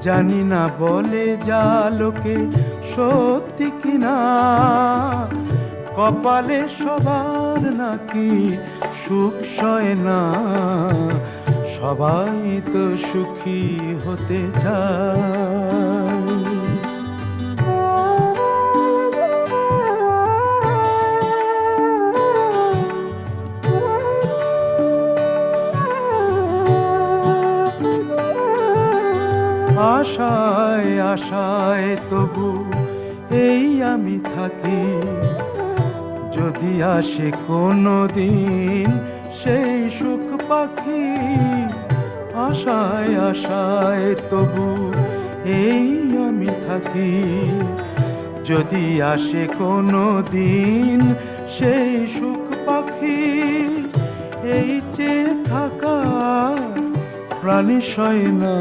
জানি না বলে যা লোকে সত্যি কিনা, কপালে সবার নাকি সুখ সয় না, সবাই তো সুখী হতে চায়। আশায় আশায় তবু এই আমি থাকি, যদি আসে কোনো দিন সেই সুখ পাখি। আশায় আশায় তবু এই আমি থাকি, যদি আসে কোনো দিন সেই সুখ পাখি। এই চেয়ে থাকা প্রাণী সয় না।